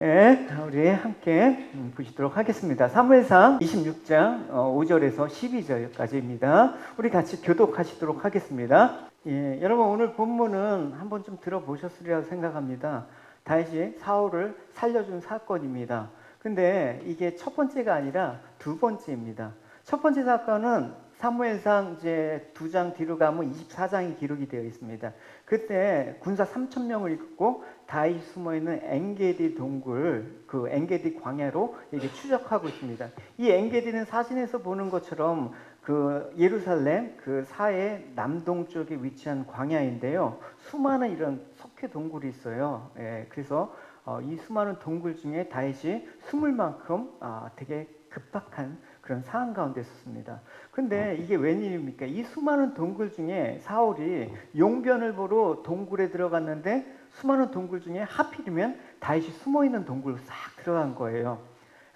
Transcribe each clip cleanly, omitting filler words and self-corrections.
네, 우리 함께 보시도록 하겠습니다. 사무엘상 26장 5절에서 12절까지입니다. 우리 같이 교독하시도록 하겠습니다. 예, 여러분 오늘 본문은 한번 좀 들어보셨으리라 생각합니다. 다윗이 사울을 살려준 사건입니다. 근데 이게 첫 번째가 아니라 두 번째입니다. 첫 번째 사건은 사무엘상 이제 2장 뒤로 가면 24장이 기록이 되어 있습니다. 그때 군사 3,000명을 이끌고 다윗이 숨어있는 엔게디 동굴, 그 엔게디 광야로 이게 추적하고 있습니다. 이 엔게디는 사진에서 보는 것처럼 그 예루살렘 그 사해 남동쪽에 위치한 광야인데요. 수많은 이런 석회 동굴이 있어요. 예, 그래서 이 수많은 동굴 중에 다윗이 숨을 만큼 되게 급박한 그런 상황 가운데 있었습니다. 근데 이게 웬일입니까? 이 수많은 동굴 중에 사울이 용변을 보러 동굴에 들어갔는데 수많은 동굴 중에 하필이면 다윗이 숨어있는 동굴로 싹 들어간 거예요.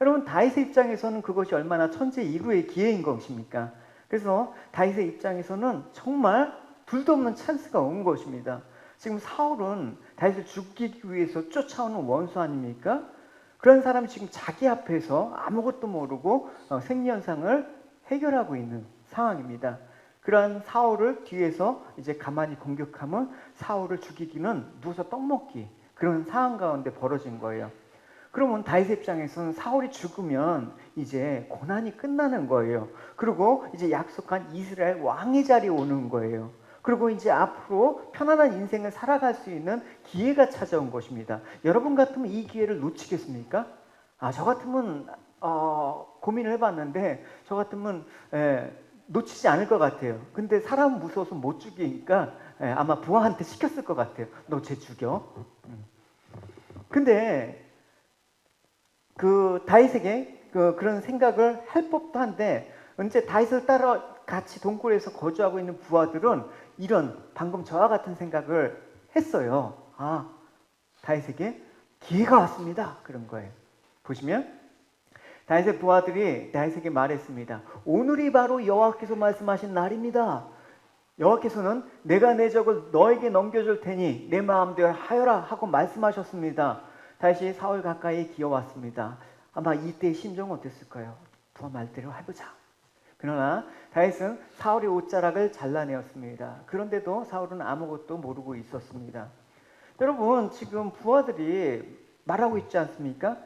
여러분 다윗의 입장에서는 그것이 얼마나 천재일우의 기회인 것입니까? 그래서 다윗의 입장에서는 정말 둘도 없는 찬스가 온 것입니다. 지금 사울은 다윗을 죽이기 위해서 쫓아오는 원수 아닙니까? 그런 사람이 지금 자기 앞에서 아무것도 모르고 생리현상을 해결하고 있는 상황입니다. 그러한 사울을 뒤에서 이제 가만히 공격하면 사울을 죽이기는 누워서 떡먹기, 그런 상황 가운데 벌어진 거예요. 그러면 다윗의 입장에서는 사울이 죽으면 이제 고난이 끝나는 거예요. 그리고 이제 약속한 이스라엘 왕의 자리에 오는 거예요. 그리고 이제 앞으로 편안한 인생을 살아갈 수 있는 기회가 찾아온 것입니다. 여러분 같으면 이 기회를 놓치겠습니까? 저 같으면 고민을 해봤는데 저 같으면 놓치지 않을 것 같아요. 근데 사람 무서워서 못 죽이니까 아마 부하한테 시켰을 것 같아요. 너 쟤 죽여. 근데 그 다윗에게 그런 생각을 할 법도 한데 언제 다윗을 따라 같이 동굴에서 거주하고 있는 부하들은 이런 방금 저와 같은 생각을 했어요. 다윗에게 기회가 왔습니다. 그런 거예요. 보시면 다윗의 부하들이 다윗에게 말했습니다. 오늘이 바로 여호와께서 말씀하신 날입니다. 여호와께서는 내가 내 적을 너에게 넘겨줄 테니 내 마음대로 하여라 하고 말씀하셨습니다. 다윗이 사울 가까이 기어왔습니다. 아마 이때의 심정은 어땠을까요? 부하 말대로 해보자. 그러나 다윗은 사울의 옷자락을 잘라내었습니다. 그런데도 사울은 아무것도 모르고 있었습니다. 여러분 지금 부하들이 말하고 있지 않습니까?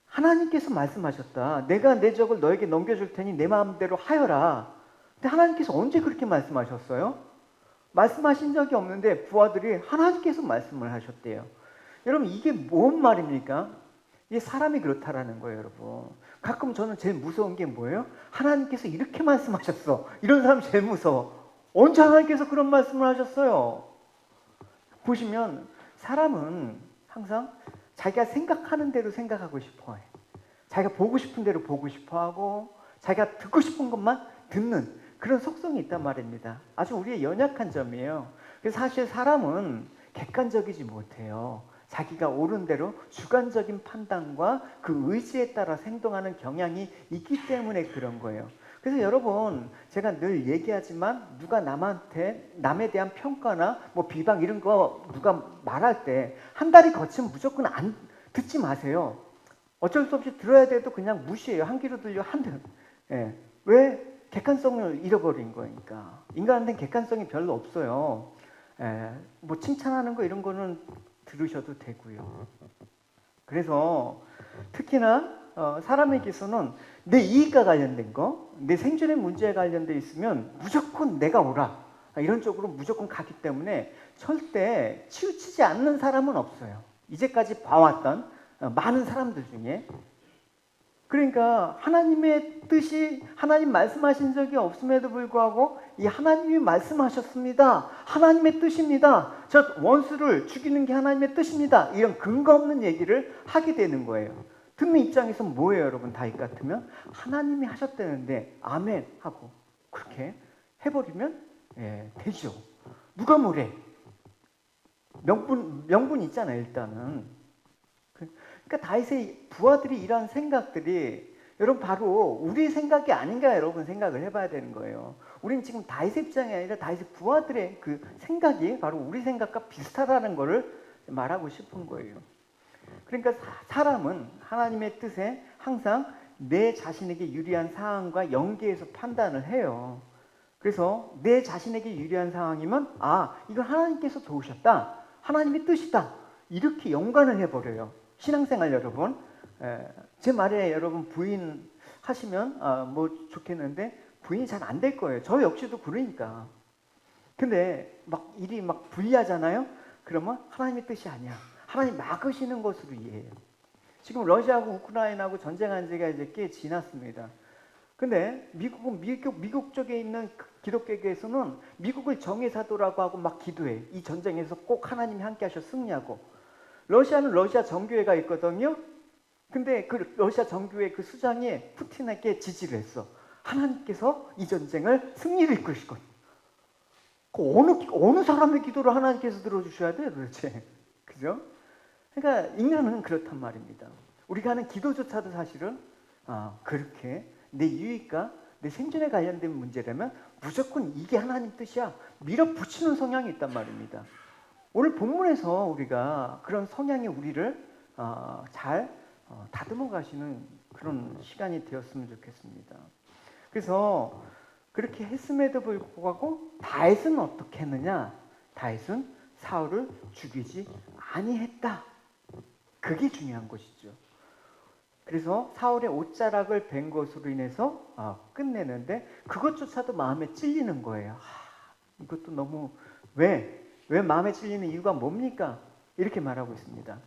하나님께서 말씀하셨다. 내가 내 적을 너에게 넘겨줄 테니 내 마음대로 하여라. 근데 하나님께서 언제 그렇게 말씀하셨어요? 말씀하신 적이 없는데 부하들이 하나님께서 말씀을 하셨대요. 여러분 이게 뭔 말입니까? 이게 사람이 그렇다라는 거예요, 여러분. 가끔 저는 제일 무서운 게 뭐예요? 하나님께서 이렇게 말씀하셨어. 이런 사람 제일 무서워. 언제 하나님께서 그런 말씀을 하셨어요? 보시면 사람은 항상 자기가 생각하는 대로 생각하고 싶어해. 자기가 보고 싶은 대로 보고 싶어하고 자기가 듣고 싶은 것만 듣는 그런 속성이 있단 말입니다. 아주 우리의 연약한 점이에요. 그래서 사실 사람은 객관적이지 못해요. 자기가 옳은 대로 주관적인 판단과 그 의지에 따라 행동하는 경향이 있기 때문에 그런 거예요. 그래서 여러분 제가 늘 얘기하지만 누가 남에 대한 평가나 뭐 비방 이런 거 누가 말할 때 한 달이 거치면 무조건 안 듣지 마세요. 어쩔 수 없이 들어야 돼도 그냥 무시해요. 한 귀로 들려 한 대. 왜? 객관성을 잃어버린 거니까. 인간한테는 객관성이 별로 없어요. 뭐 칭찬하는 거 이런 거는 들으셔도 되고요. 그래서 특히나 사람에게서는 내 이익과 관련된 거, 내 생존의 문제에 관련돼 있으면 무조건 내가 옳아. 이런 쪽으로 무조건 가기 때문에 절대 치우치지 않는 사람은 없어요. 이제까지 봐왔던 많은 사람들 중에. 그러니까 하나님의 뜻이 하나님 말씀하신 적이 없음에도 불구하고 이 하나님이 말씀하셨습니다. 하나님의 뜻입니다. 저 원수를 죽이는 게 하나님의 뜻입니다. 이런 근거 없는 얘기를 하게 되는 거예요. 듣는 입장에서 뭐예요, 여러분? 다윗 같으면 하나님이 하셨다는데 아멘 하고 그렇게 해버리면 되죠. 누가 뭐래? 명분 있잖아요, 일단은. 그러니까 다윗의 부하들이 이런 생각들이 여러분 바로 우리 생각이 아닌가 여러분 생각을 해봐야 되는 거예요. 우리는 지금 다윗의 입장이 아니라 다윗의 부하들의 그 생각이 바로 우리 생각과 비슷하다는 것을 말하고 싶은 거예요. 그러니까 사람은 하나님의 뜻에 항상 내 자신에게 유리한 상황과 연계해서 판단을 해요. 그래서 내 자신에게 유리한 상황이면 이건 하나님께서 도우셨다. 하나님의 뜻이다. 이렇게 연관을 해버려요. 신앙생활 여러분. 제 말에 여러분 부인 하시면 뭐 좋겠는데 부인이 잘 안 될 거예요. 저 역시도 그러니까. 근데 막 일이 막 불리하잖아요. 그러면 하나님의 뜻이 아니야. 하나님 막으시는 것으로 이해해요. 지금 러시아하고 우크라이나하고 전쟁한 지가 이제 꽤 지났습니다. 근데 미국은 미국 쪽에 있는 기독교계에서는 미국을 정의 사도라고 하고 막 기도해. 이 전쟁에서 꼭 하나님이 함께 하셔 승리하고. 러시아는 러시아 정교회가 있거든요. 근데 그 러시아 정교회 그 수장이 푸틴에게 지지를 했어. 하나님께서 이 전쟁을 승리를 이끌실 거예요. 어느 사람의 기도를 하나님께서 들어주셔야 돼요, 도대체. 그죠? 그러니까 인간은 그렇단 말입니다. 우리가 하는 기도조차도 사실은 그렇게 내 유익과 내 생존에 관련된 문제라면 무조건 이게 하나님 뜻이야. 밀어붙이는 성향이 있단 말입니다. 오늘 본문에서 우리가 그런 성향이 우리를 잘 다듬어 가시는 그런 시간이 되었으면 좋겠습니다. 그래서 그렇게 했음에도 불구하고 다윗은 어떻게 했느냐? 다윗은 사울을 죽이지 아니했다. 그게 중요한 것이죠. 그래서 사울의 옷자락을 벤 것으로 인해서 끝내는데 그것조차도 마음에 찔리는 거예요. 이것도 너무 왜 마음에 찔리는 이유가 뭡니까? 이렇게 말하고 있습니다.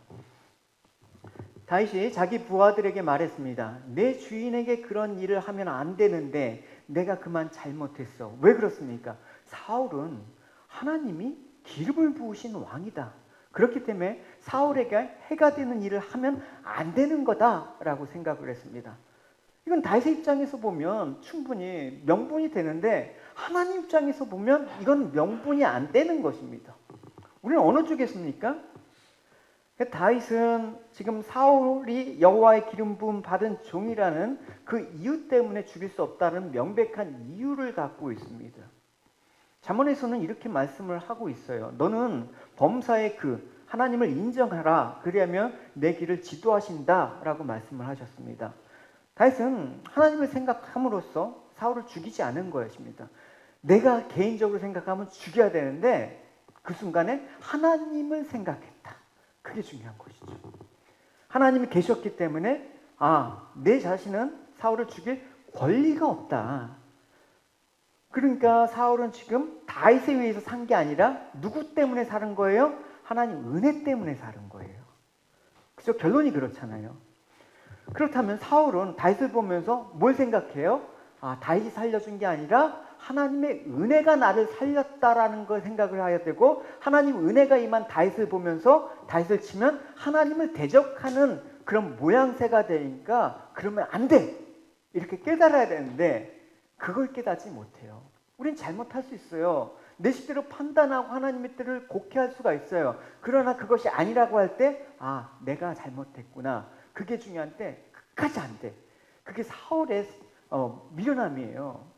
다윗이 자기 부하들에게 말했습니다. 내 주인에게 그런 일을 하면 안 되는데 내가 그만 잘못했어. 왜 그렇습니까? 사울은 하나님이 기름을 부으신 왕이다. 그렇기 때문에 사울에게 해가 되는 일을 하면 안 되는 거다라고 생각을 했습니다. 이건 다윗의 입장에서 보면 충분히 명분이 되는데 하나님 입장에서 보면 이건 명분이 안 되는 것입니다. 우리는 어느 쪽에 있습니까? 다윗은 지금 사울이 여호와의 기름 부음 받은 종이라는 그 이유 때문에 죽일 수 없다는 명백한 이유를 갖고 있습니다. 잠언에서는 이렇게 말씀을 하고 있어요. 너는 범사의 하나님을 인정하라. 그리하면 내 길을 지도하신다 라고 말씀을 하셨습니다. 다윗은 하나님을 생각함으로써 사울을 죽이지 않은 것입니다. 내가 개인적으로 생각하면 죽여야 되는데 그 순간에 하나님을 생각했다. 그게 중요한 것이죠. 하나님이 계셨기 때문에 내 자신은 사울을 죽일 권리가 없다. 그러니까 사울은 지금 다윗에 의해서 산 게 아니라 누구 때문에 사는 거예요? 하나님 은혜 때문에 사는 거예요. 그죠? 결론이 그렇잖아요. 그렇다면 사울은 다윗을 보면서 뭘 생각해요? 다윗이 살려준 게 아니라 하나님의 은혜가 나를 살렸다라는 걸 생각을 해야 되고 하나님 은혜가 임한 다윗을 보면서 다윗을 치면 하나님을 대적하는 그런 모양새가 되니까 그러면 안 돼! 이렇게 깨달아야 되는데 그걸 깨닫지 못해요. 우린 잘못할 수 있어요. 내 식대로 판단하고 하나님의 뜻을 곡해할 수가 있어요. 그러나 그것이 아니라고 할 때 내가 잘못했구나. 그게 중요한데 끝까지 안 돼. 그게 사울의 미련함이에요.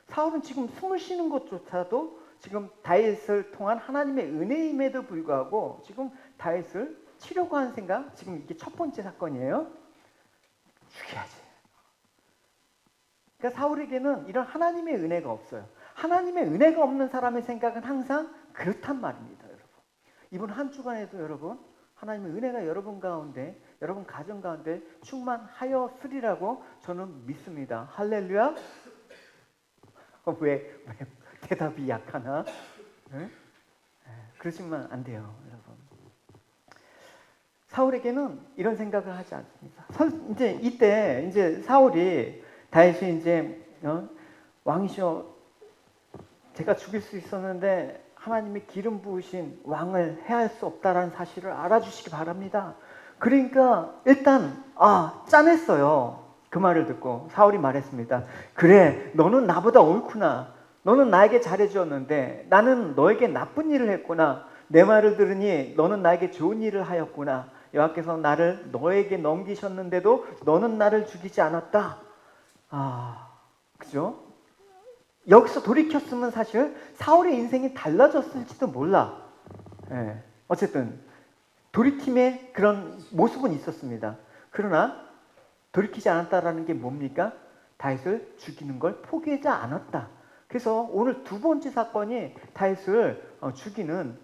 사울은 지금 숨을 쉬는 것조차도 지금 다윗을 통한 하나님의 은혜임에도 불구하고 지금 다윗을 치려고 하는 생각, 지금 이게 첫 번째 사건이에요. 죽여야지. 그러니까 사울에게는 이런 하나님의 은혜가 없어요. 하나님의 은혜가 없는 사람의 생각은 항상 그렇단 말입니다, 여러분. 이번 한 주간에도 여러분, 하나님의 은혜가 여러분 가운데, 여러분 가정 가운데 충만하였으리라고 저는 믿습니다. 할렐루야. 왜 대답이 약하나? 네? 그러시면 안 돼요, 여러분. 사울에게는 이런 생각을 하지 않습니다. 이때 사울이 다윗이 왕이시여 제가 죽일 수 있었는데 하나님의 기름 부으신 왕을 해할 수 없다라는 사실을 알아주시기 바랍니다. 그러니까 일단 짠했어요. 그 말을 듣고 사울이 말했습니다. 그래, 너는 나보다 옳구나. 너는 나에게 잘해주었는데 나는 너에게 나쁜 일을 했구나. 내 말을 들으니 너는 나에게 좋은 일을 하였구나. 여호와께서 나를 너에게 넘기셨는데도 너는 나를 죽이지 않았다. 그죠? 여기서 돌이켰으면 사실 사울의 인생이 달라졌을지도 몰라. 어쨌든 돌이킴의 그런 모습은 있었습니다. 그러나 돌이키지 않았다라는 게 뭡니까? 다윗을 죽이는 걸 포기하지 않았다. 그래서 오늘 두 번째 사건이 다윗을 죽이는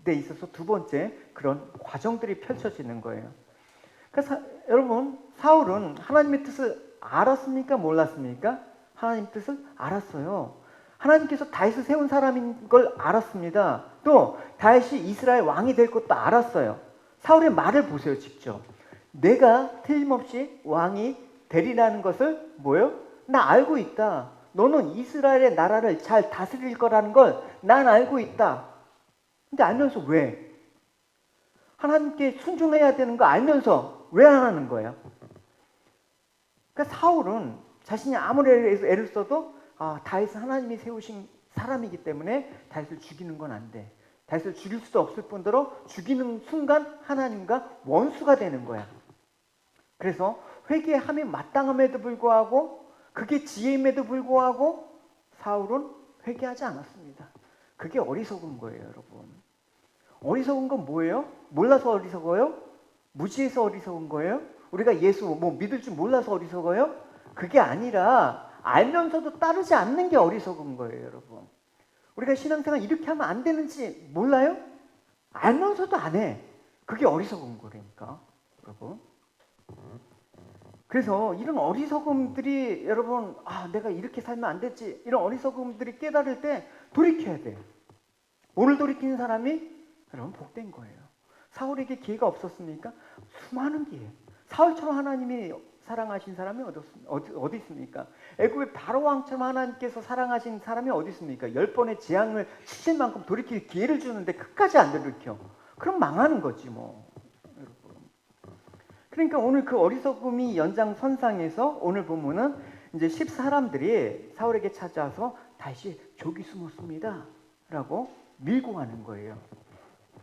데 있어서 두 번째 그런 과정들이 펼쳐지는 거예요. 그러니까 여러분, 사울은 하나님의 뜻을 알았습니까? 몰랐습니까? 하나님 뜻을 알았어요. 하나님께서 다윗을 세운 사람인 걸 알았습니다. 또 다윗이 이스라엘 왕이 될 것도 알았어요. 사울의 말을 보세요, 직접. 내가 틀림없이 왕이 되리라는 것을 뭐요? 나 알고 있다. 너는 이스라엘의 나라를 잘 다스릴 거라는 걸 난 알고 있다. 근데 알면서 왜? 하나님께 순종해야 되는 거 알면서 왜 안 하는 거예요? 그러니까 사울은 자신이 아무리 애를 써도 다윗은 하나님이 세우신 사람이기 때문에 다윗을 죽이는 건 안 돼. 다윗을 죽일 수도 없을 뿐더러 죽이는 순간 하나님과 원수가 되는 거야. 그래서 회개함이 마땅함에도 불구하고 그게 지혜임에도 불구하고 사울은 회개하지 않았습니다. 그게 어리석은 거예요, 여러분. 어리석은 건 뭐예요? 몰라서 어리석어요? 무지해서 어리석은 거예요? 우리가 예수 믿을 줄 몰라서 어리석어요? 그게 아니라 알면서도 따르지 않는 게 어리석은 거예요, 여러분. 우리가 신앙생활 이렇게 하면 안 되는지 몰라요? 알면서도 안 해. 그게 어리석은 거라니까, 여러분. 그래서 이런 어리석음들이 여러분, 내가 이렇게 살면 안 됐지, 이런 어리석음들이 깨달을 때 돌이켜야 돼요. 오늘 돌이키는 사람이 여러분 복된 거예요. 사울에게 기회가 없었습니까? 수많은 기회. 사울처럼 하나님이 사랑하신 사람이 어디 있습니까? 애굽의 바로 왕처럼 하나님께서 사랑하신 사람이 어디 있습니까? 10번의 재앙을 치실 만큼 돌이킬 기회를 주는데 끝까지 안 돌이켜. 그럼 망하는 거지 뭐. 그러니까 오늘 그 어리석음이 연장선상에서 오늘 보면은 이제 10사람들이 사울에게 찾아와서 다시 족이 숨었습니다 라고 밀고 가는 거예요.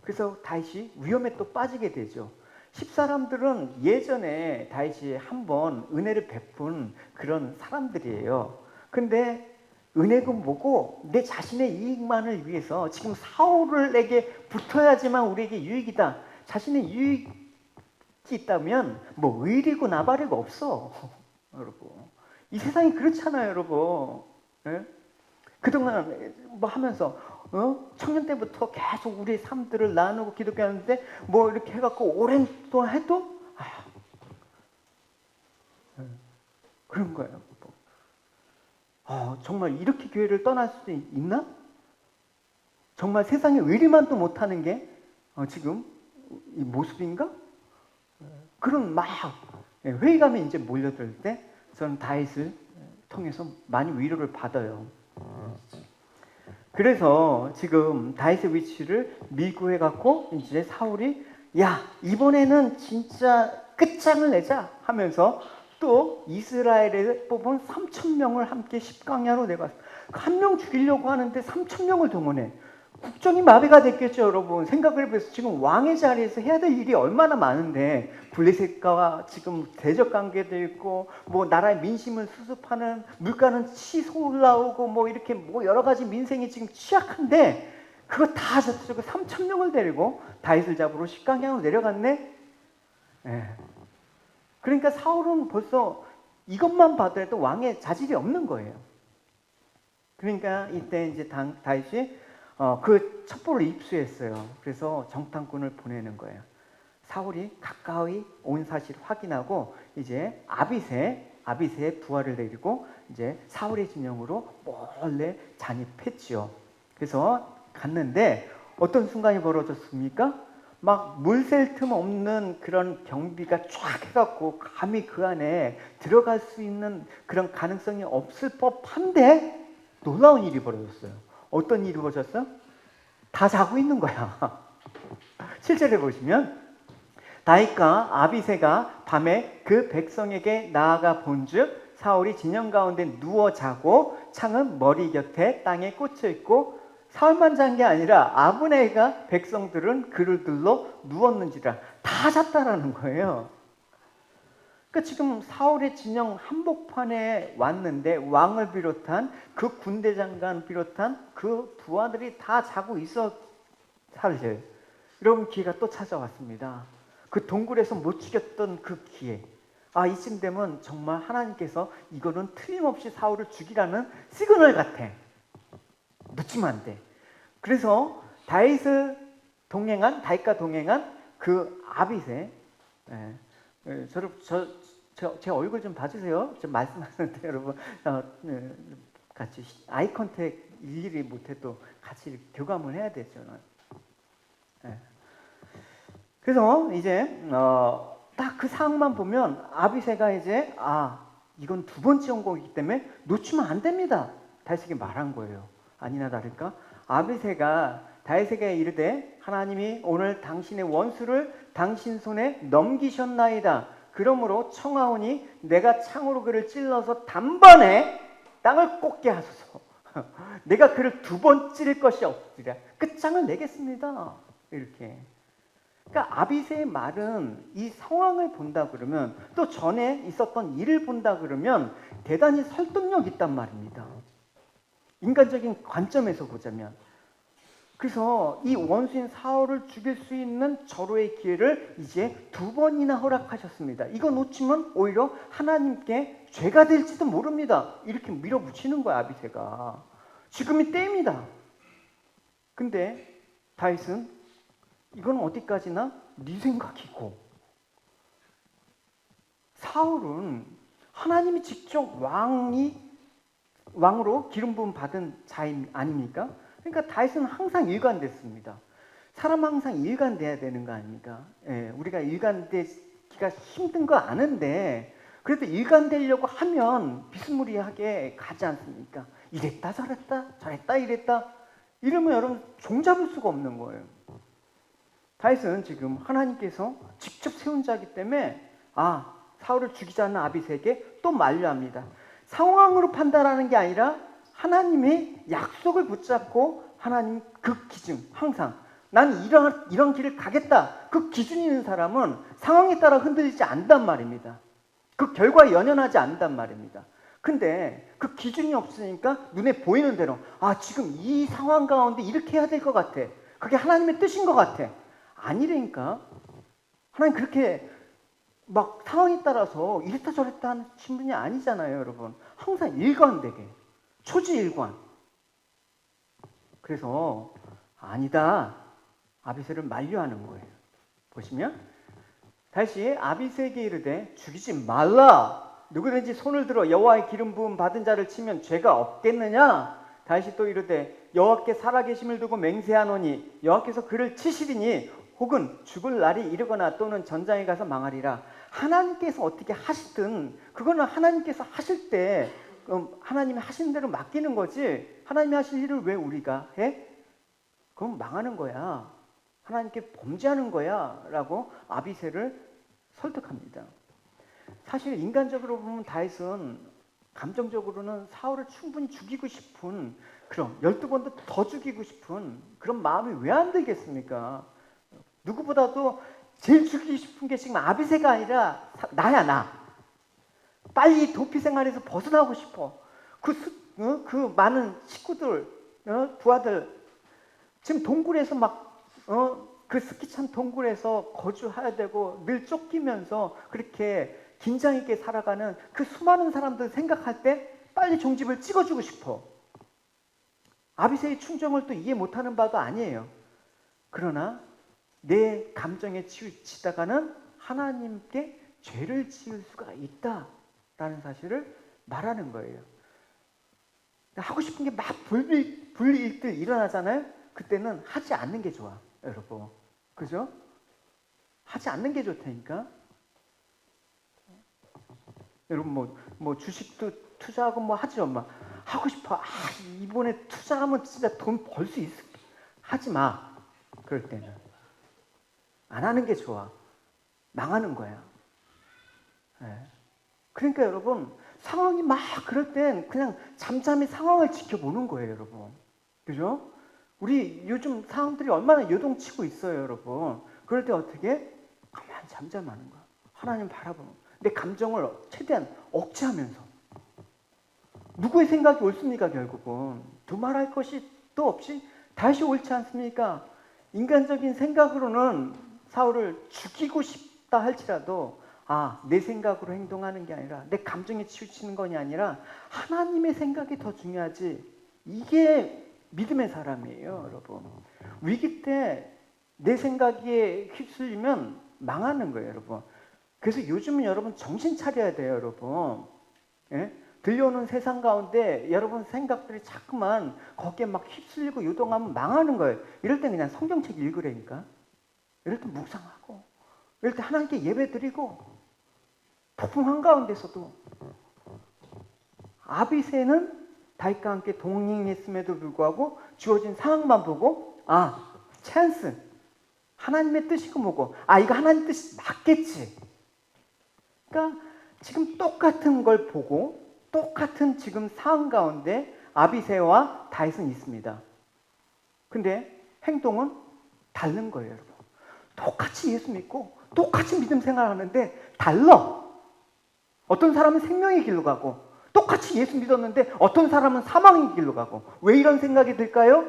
그래서 다윗이 위험에 또 빠지게 되죠. 10사람들은 예전에 다윗이 한번 은혜를 베푼 그런 사람들이에요. 근데 은혜금 보고 내 자신의 이익만을 위해서 지금 사울에게 붙어야지만 우리에게 유익이다. 자신의 유익이 있다면 뭐 의리고 나발이고 없어. 여러분. 이 세상이 그렇잖아요, 여러분. 네? 그동안 뭐 하면서 청년 때부터 계속 우리의 삶들을 나누고 기독교하는데 뭐 이렇게 해갖고 오랜 동안 해도 그런 거예요. 정말 이렇게 교회를 떠날 수도 있나? 정말 세상에 의리만도 못하는 게 지금 이 모습인가? 그런 막 회의감이 이제 몰려들 때 저는 다윗을 통해서 많이 위로를 받아요. 그래서 지금 다윗의 위치를 밀고 해갖고 이제 사울이 야 이번에는 진짜 끝장을 내자 하면서 또 이스라엘에 뽑은 3,000명을 함께 십강야로 내갔어. 한 명 죽이려고 하는데 3,000명을 동원해. 국정이 마비가 됐겠죠, 여러분. 생각을 해보세요. 지금 왕의 자리에서 해야 될 일이 얼마나 많은데 블레셋과 지금 대적 관계도 있고 뭐 나라의 민심을 수습하는 물가는 치솟 올라오고 뭐 이렇게 뭐 여러 가지 민생이 지금 취약한데 그거 다 저쪽에 3,000명을 데리고 다윗을 잡으러 십강양으로 내려갔네. 그러니까 사울은 벌써 이것만 봐도 왕의 자질이 없는 거예요. 그러니까 이때 이제 다윗이 그 첩보를 입수했어요. 그래서 정탐꾼을 보내는 거예요. 사울이 가까이 온 사실을 확인하고 이제 아비새의 부하를 데리고 이제 사울의 진영으로 몰래 잔입했지요. 그래서 갔는데 어떤 순간이 벌어졌습니까? 막 물샐 틈 없는 그런 경비가 쫙 해갖고 감히 그 안에 들어갈 수 있는 그런 가능성이 없을 법한데 놀라운 일이 벌어졌어요. 어떤 일이 벌어졌어? 다 자고 있는 거야. 실제로 보시면 다윗과 아비새가 밤에 그 백성에게 나아가 본즉 사울이 진영 가운데 누워 자고 창은 머리 곁에 땅에 꽂혀 있고 사울만 잔 게 아니라 아브네가 백성들은 그를 들러 누웠는지라 다 잤다라는 거예요. 그러니까 지금 사울의 진영 한복판에 왔는데 왕을 비롯한 그 군대 장관 비롯한 그 부하들이 다 자고 있어 사실. 여러분, 기회가 또 찾아왔습니다. 그 동굴에서 못 죽였던 그 기회. 이쯤 되면 정말 하나님께서 이거는 틀림없이 사울을 죽이라는 시그널 같아. 놓치면 안 돼. 그래서 다윗과 동행한 그 아비새, 제 얼굴 좀 봐주세요. 좀 말씀하는데 여러분, 같이 아이 컨택 일일이 못해도 같이 교감을 해야 되죠. 그래서 이제 딱 그 상황만 보면 아비새가 이제 이건 두 번째 원고이기 때문에 놓치면 안 됩니다. 다윗에게 말한 거예요. 아니나 다를까 아비새가 다윗에게 이르되 하나님이 오늘 당신의 원수를 당신 손에 넘기셨나이다. 그러므로 청하오니 내가 창으로 그를 찔러서 단번에 땅을 꽂게 하소서. 내가 그를 두 번 찌를 것이 없으리라. 끝장을 내겠습니다. 이렇게. 그러니까 아비새의 말은 이 상황을 본다 그러면, 또 전에 있었던 일을 본다 그러면 대단히 설득력 있단 말입니다. 인간적인 관점에서 보자면. 그래서 이 원수인 사울을 죽일 수 있는 절호의 기회를 이제 두 번이나 허락하셨습니다. 이거 놓치면 오히려 하나님께 죄가 될지도 모릅니다. 이렇게 밀어붙이는 거야, 아비새가. 지금이 때입니다. 근데 다윗은 이건 어디까지나 네 생각이고, 사울은 하나님이 직접 왕으로 기름 부음 받은 자인 아닙니까? 그러니까 다윗은 항상 일관됐습니다. 사람 항상 일관돼야 되는 거 아닙니까? 우리가 일관되기가 힘든 거 아는데 그래도 일관되려고 하면 비스무리하게 가지 않습니까? 이랬다 저랬다 이랬다 이러면 여러분 종잡을 수가 없는 거예요. 다윗은 지금 하나님께서 직접 세운 자이기 때문에 사울을 죽이지 않는 아비새에게 또 만류합니다. 상황으로 판단하는 게 아니라 하나님의 약속을 붙잡고 하나님 그 기준, 항상 난 이런 길을 가겠다. 그 기준이 있는 사람은 상황에 따라 흔들리지 않단 말입니다. 그 결과에 연연하지 않단 말입니다. 근데 그 기준이 없으니까 눈에 보이는 대로 지금 이 상황 가운데 이렇게 해야 될 것 같아. 그게 하나님의 뜻인 것 같아. 아니라니까. 하나님 그렇게 막 상황에 따라서 이랬다 저랬다 하는 분이 아니잖아요, 여러분. 항상 일관되게, 초지일관. 그래서 아니다, 아비새를 만류하는 거예요. 보시면 다시 아비새에게 이르되 죽이지 말라. 누구든지 손을 들어 여호와의 기름 부음 받은 자를 치면 죄가 없겠느냐. 다시 또 이르되 여호와께 살아계심을 두고 맹세하노니 여호와께서 그를 치시리니 혹은 죽을 날이 이르거나 또는 전장에 가서 망하리라. 하나님께서 어떻게 하시든 그거는 하나님께서 하실 때 하나님이 하신 대로 맡기는 거지, 하나님이 하실 일을 왜 우리가 해? 그럼 망하는 거야. 하나님께 범죄하는 거야 라고 아비새를 설득합니다. 사실 인간적으로 보면 다윗은 감정적으로는 사울을 충분히 죽이고 싶은, 그럼 12번도 더 죽이고 싶은 그런 마음이 왜 안 들겠습니까? 누구보다도 제일 죽이고 싶은 게 지금 아비새가 아니라 나야, 나. 빨리 도피 생활에서 벗어나고 싶어. 그 많은 식구들, 부하들 지금 동굴에서 그 스키찬 동굴에서 거주해야 되고 늘 쫓기면서 그렇게 긴장 있게 살아가는 그 수많은 사람들 생각할 때 빨리 종집을 찍어주고 싶어. 아비새의 충정을 또 이해 못하는 바도 아니에요. 그러나 내 감정에 치우치다가는 하나님께 죄를 지을 수가 있다라는 사실을 말하는 거예요. 하고 싶은 게 막 불일들 일어나잖아요. 그때는 하지 않는 게 좋아, 여러분. 그죠? 하지 않는 게 좋다니까. 여러분 뭐 주식도 투자하고 하죠. 막 하고 싶어. 이번에 투자하면 진짜 돈 벌 수 있어. 하지 마. 그럴 때는 안 하는 게 좋아. 망하는 거야. 그러니까 여러분, 상황이 막 그럴 땐 그냥 잠잠히 상황을 지켜보는 거예요, 여러분. 그죠? 우리 요즘 상황들이 얼마나 요동치고 있어요, 여러분. 그럴 때 어떻게? 가만히 잠잠하는 거야. 하나님 바라보는 거야. 내 감정을 최대한 억제하면서. 누구의 생각이 옳습니까, 결국은? 두말할 것이 또 없이 다시 옳지 않습니까? 인간적인 생각으로는 사울을 죽이고 싶다 할지라도 내 생각으로 행동하는 게 아니라 내 감정에 치우치는 것이 아니라 하나님의 생각이 더 중요하지. 이게 믿음의 사람이에요, 여러분. 위기 때 내 생각에 휩쓸리면 망하는 거예요, 여러분. 그래서 요즘은 여러분 정신 차려야 돼요, 여러분. 예? 들려오는 세상 가운데 여러분 생각들이 자꾸만 거기에 막 휩쓸리고 요동하면 망하는 거예요. 이럴 땐 그냥 성경책 읽으라니까. 이럴 땐 묵상하고, 이럴 때 하나님께 예배드리고, 폭풍 한가운데서도 아비새는 다윗과 함께 동행했음에도 불구하고 주어진 상황만 보고 찬스, 하나님의 뜻이고 뭐고, 이거 하나님 뜻이 맞겠지. 그러니까 지금 똑같은 걸 보고 똑같은 지금 상황 가운데 아비새와 다윗은 있습니다. 근데 행동은 다른 거예요, 여러분. 똑같이 예수 믿고 똑같이 믿음 생활하는데 달라. 어떤 사람은 생명의 길로 가고 똑같이 예수 믿었는데 어떤 사람은 사망의 길로 가고. 왜 이런 생각이 들까요?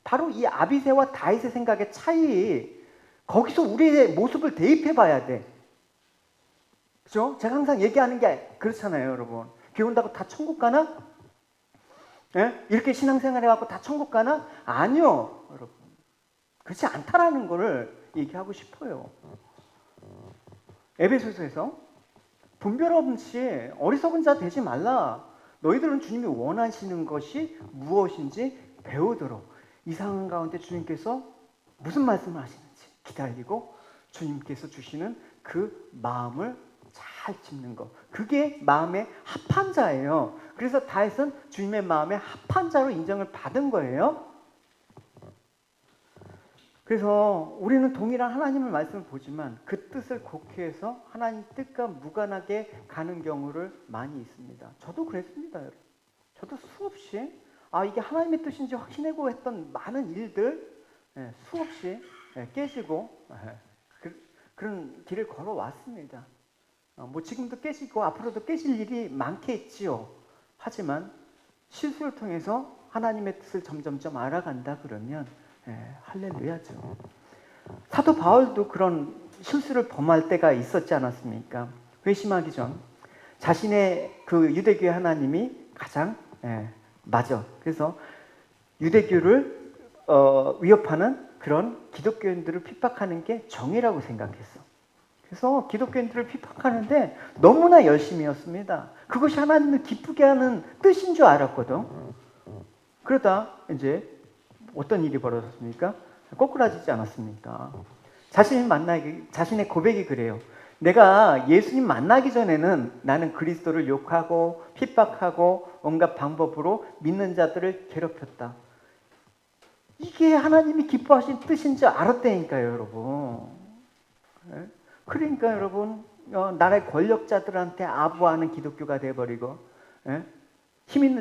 바로 이 아비새와 다윗의 생각의 차이. 거기서 우리의 모습을 대입해 봐야 돼. 그죠? 제가 항상 얘기하는 게 그렇잖아요, 여러분. 교회 온다고 다 천국 가나? 예? 이렇게 신앙생활 해갖고 다 천국 가나? 아니요, 여러분. 그렇지 않다라는 거를 얘기하고 싶어요. 에베소서에서 분별 없이 어리석은 자 되지 말라. 너희들은 주님이 원하시는 것이 무엇인지 배우도록. 이 상황 가운데 주님께서 무슨 말씀을 하시는지 기다리고 주님께서 주시는 그 마음을 잘 짚는 것. 그게 마음의 합한 자예요. 그래서 다윗은 주님의 마음의 합한 자로 인정을 받은 거예요. 그래서 우리는 동일한 하나님의 말씀을 보지만 그 뜻을 곡해해서 하나님 뜻과 무관하게 가는 경우를 많이 있습니다. 저도 그랬습니다. 저도 수없이 이게 하나님의 뜻인지 확신하고 했던 많은 일들 수없이 깨지고 그런 길을 걸어왔습니다. 뭐 지금도 깨지고 앞으로도 깨질 일이 많겠지요. 하지만 실수를 통해서 하나님의 뜻을 점점점 알아간다 그러면 할렐루야죠. 사도 바울도 그런 실수를 범할 때가 있었지 않았습니까? 회심하기 전 자신의 그 유대교의 하나님이 가장 맞아. 그래서 유대교를 위협하는 그런 기독교인들을 핍박하는 게 정의라고 생각했어. 그래서 기독교인들을 핍박하는데 너무나 열심히였습니다. 그것이 하나님을 기쁘게 하는 뜻인 줄 알았거든. 그러다 이제 어떤 일이 벌어졌습니까? 꼬꾸라지지 않았습니까? 자신의 고백이 그래요. 내가 예수님 만나기 전에는 나는 그리스도를 욕하고 핍박하고 온갖 방법으로 믿는 자들을 괴롭혔다. 이게 하나님이 기뻐하신 뜻인지 알았다니까요, 여러분. 그러니까 여러분, 나라의 권력자들한테 아부하는 기독교가 돼버리고,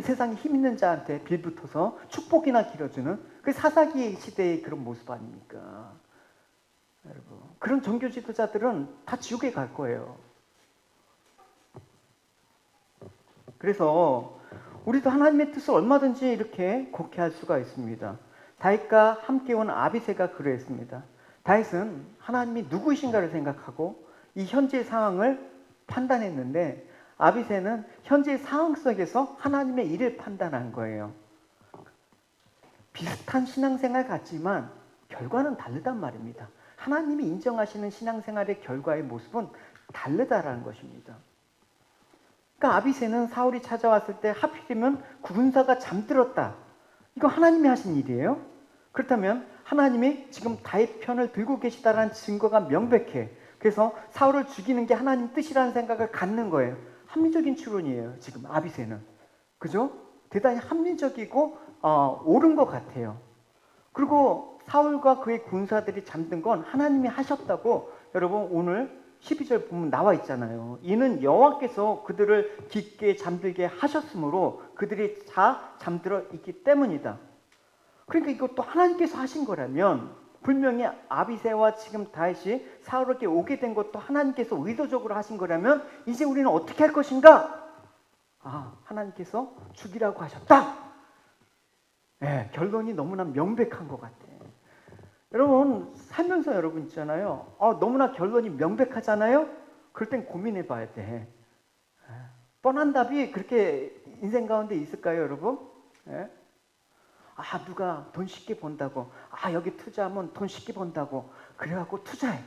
세상에 힘 있는 자한테 빌붙어서 축복이나 길어주는 그 사사기 시대의 그런 모습 아닙니까? 여러분, 그런 종교 지도자들은 다 지옥에 갈 거예요. 그래서 우리도 하나님의 뜻을 얼마든지 이렇게 곡해할 수가 있습니다. 다윗과 함께 온 아비새가 그러했습니다. 다윗은 하나님이 누구이신가를 생각하고 이 현재의 상황을 판단했는데 아비새는 현재의 상황 속에서 하나님의 일을 판단한 거예요. 비슷한 신앙생활 같지만 결과는 다르단 말입니다. 하나님이 인정하시는 신앙생활의 결과의 모습은 다르다라는 것입니다. 그러니까 아비새는 사울이 찾아왔을 때 하필이면 군사가 잠들었다. 이거 하나님이 하신 일이에요. 그렇다면 하나님이 지금 다윗 편을 들고 계시다라는 증거가 명백해. 그래서 사울을 죽이는 게 하나님 뜻이라는 생각을 갖는 거예요. 합리적인 추론이에요. 지금 아비새는. 그죠? 대단히 합리적이고 옳은 것 같아요. 그리고 사울과 그의 군사들이 잠든 건 하나님이 하셨다고 여러분 오늘 12절 보면 나와 있잖아요. 이는 여호와께서 그들을 깊게 잠들게 하셨으므로 그들이 다 잠들어 있기 때문이다. 그러니까 이것도 하나님께서 하신 거라면 분명히 아비새와 지금 다윗이 사울에게 오게 된 것도 하나님께서 의도적으로 하신 거라면 이제 우리는 어떻게 할 것인가? 하나님께서 죽이라고 하셨다. 결론이 너무나 명백한 것 같아. 여러분 살면서 여러분 있잖아요. 너무나 결론이 명백하잖아요. 그럴 땐 고민해 봐야 돼. 뻔한 답이 그렇게 인생 가운데 있을까요, 여러분? 예? 누가 돈 쉽게 번다고. 여기 투자하면 돈 쉽게 번다고. 그래갖고 투자해.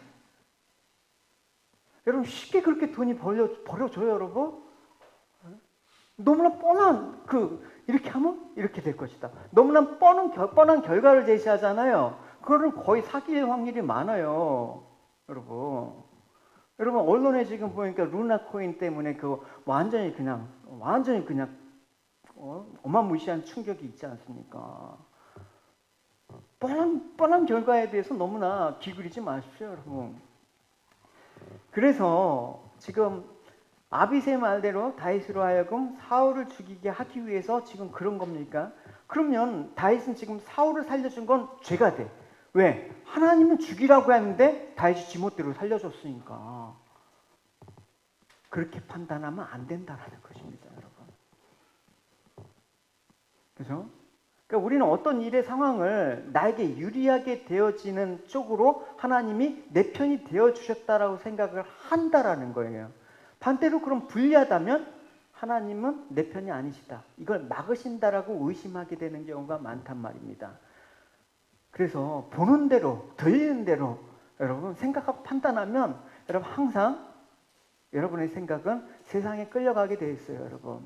여러분 쉽게 그렇게 돈이 벌어져요, 여러분? 너무나 뻔한 이렇게 하면 이렇게 될 것이다. 너무나 뻔한 결과를 제시하잖아요. 그거는 거의 사기일 확률이 많아요, 여러분. 여러분 언론에 지금 보니까 루나 코인 때문에 완전히 그냥 어마무시한 충격이 있지 않습니까? 뻔한 결과에 대해서 너무나 기울이지 마십시오, 여러분. 그래서 지금 아비새 말대로 다윗으로 하여금 사울을 죽이게 하기 위해서 지금 그런 겁니까? 그러면 다윗은 지금 사울을 살려준 건 죄가 돼. 왜? 하나님은 죽이라고 했는데 다윗이 지멋대로 살려줬으니까. 그렇게 판단하면 안 된다라는 것입니다, 여러분. 그죠? 그러니까 우리는 어떤 일의 상황을 나에게 유리하게 되어지는 쪽으로 하나님이 내 편이 되어주셨다라고 생각을 한다라는 거예요. 반대로 그럼 불리하다면 하나님은 내 편이 아니시다. 이걸 막으신다라고 의심하게 되는 경우가 많단 말입니다. 그래서 보는 대로, 들리는 대로 여러분 생각하고 판단하면 여러분 항상 여러분의 생각은 세상에 끌려가게 되어 있어요, 여러분.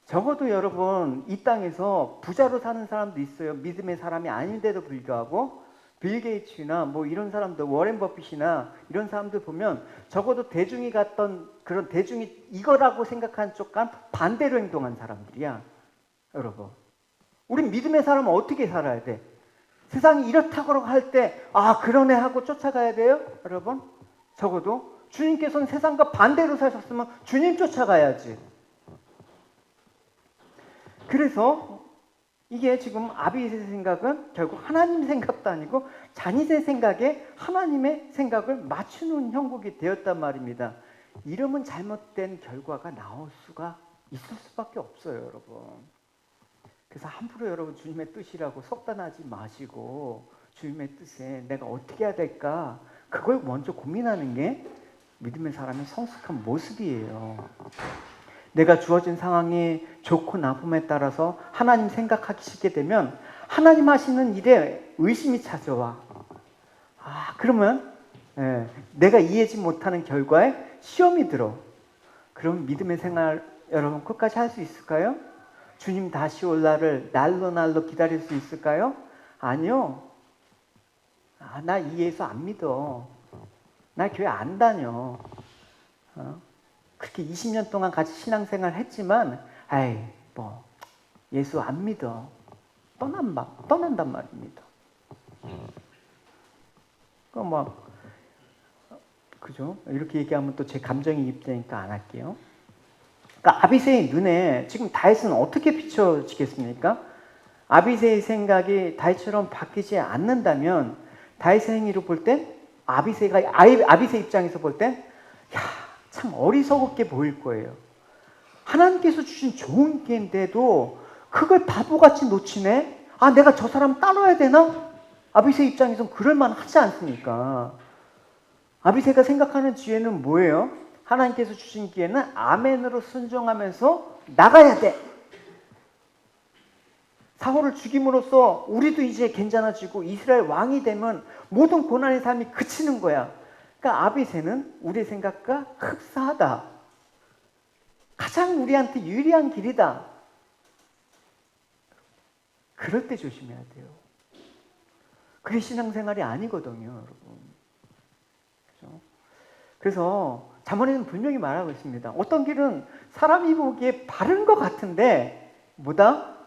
적어도 여러분 이 땅에서 부자로 사는 사람도 있어요. 믿음의 사람이 아닌데도 불구하고 빌 게이츠나 이런 사람들, 워렌 버핏이나 이런 사람들 보면 적어도 대중이 갔던 그런 대중이 이거라고 생각한 쪽과 반대로 행동한 사람들이야, 여러분. 우린 믿음의 사람은 어떻게 살아야 돼? 세상이 이렇다고 할 때 그러네 하고 쫓아가야 돼요, 여러분. 적어도 주님께서는 세상과 반대로 사셨으면 주님 쫓아가야지. 그래서 이게 지금 아비새의 생각은 결국 하나님 생각도 아니고 자니의 생각에 하나님의 생각을 맞추는 형국이 되었단 말입니다. 이러면 잘못된 결과가 나올 수가 있을 수밖에 없어요, 여러분. 그래서 함부로 여러분 주님의 뜻이라고 속단하지 마시고 주님의 뜻에 내가 어떻게 해야 될까 그걸 먼저 고민하는 게 믿음의 사람의 성숙한 모습이에요. 내가 주어진 상황이 좋고 나쁨에 따라서 하나님 생각하기 쉽게 되면 하나님 하시는 일에 의심이 찾아와. 그러면 내가 이해하지 못하는 결과에 시험이 들어. 그럼 믿음의 생활 여러분 끝까지 할 수 있을까요? 주님 다시 올 날을 날로 기다릴 수 있을까요? 아니요. 나 이 예수 안 믿어. 나 교회 안 다녀. 그렇게 20년 동안 같이 신앙생활 했지만 예수 안 믿어. 떠난단 말입니다. 그죠? 이렇게 얘기하면 또 제 감정이 입되니까 안 할게요. 그러니까 아비새의 눈에 지금 다윗은 어떻게 비춰지겠습니까? 아비새의 생각이 다윗처럼 바뀌지 않는다면 다윗의 행위를 볼 땐 아비새 입장에서 볼 땐 참 어리석게 보일 거예요. 하나님께서 주신 좋은 기회인데도 그걸 바보같이 놓치네? 내가 저 사람 따라야 되나? 아비새 입장에서는 그럴만 하지 않습니까? 아비새가 생각하는 지혜는 뭐예요? 하나님께서 주신 기회는 아멘으로 순종하면서 나가야 돼. 사울을 죽임으로써 우리도 이제 괜찮아지고 이스라엘 왕이 되면 모든 고난의 삶이 그치는 거야. 그러니까 아비새는 우리의 생각과 흡사하다. 가장 우리한테 유리한 길이다. 그럴 때 조심해야 돼요. 그게 신앙생활이 아니거든요, 여러분. 그렇죠? 그래서 잠언에는 분명히 말하고 있습니다. 어떤 길은 사람이 보기에 바른 것 같은데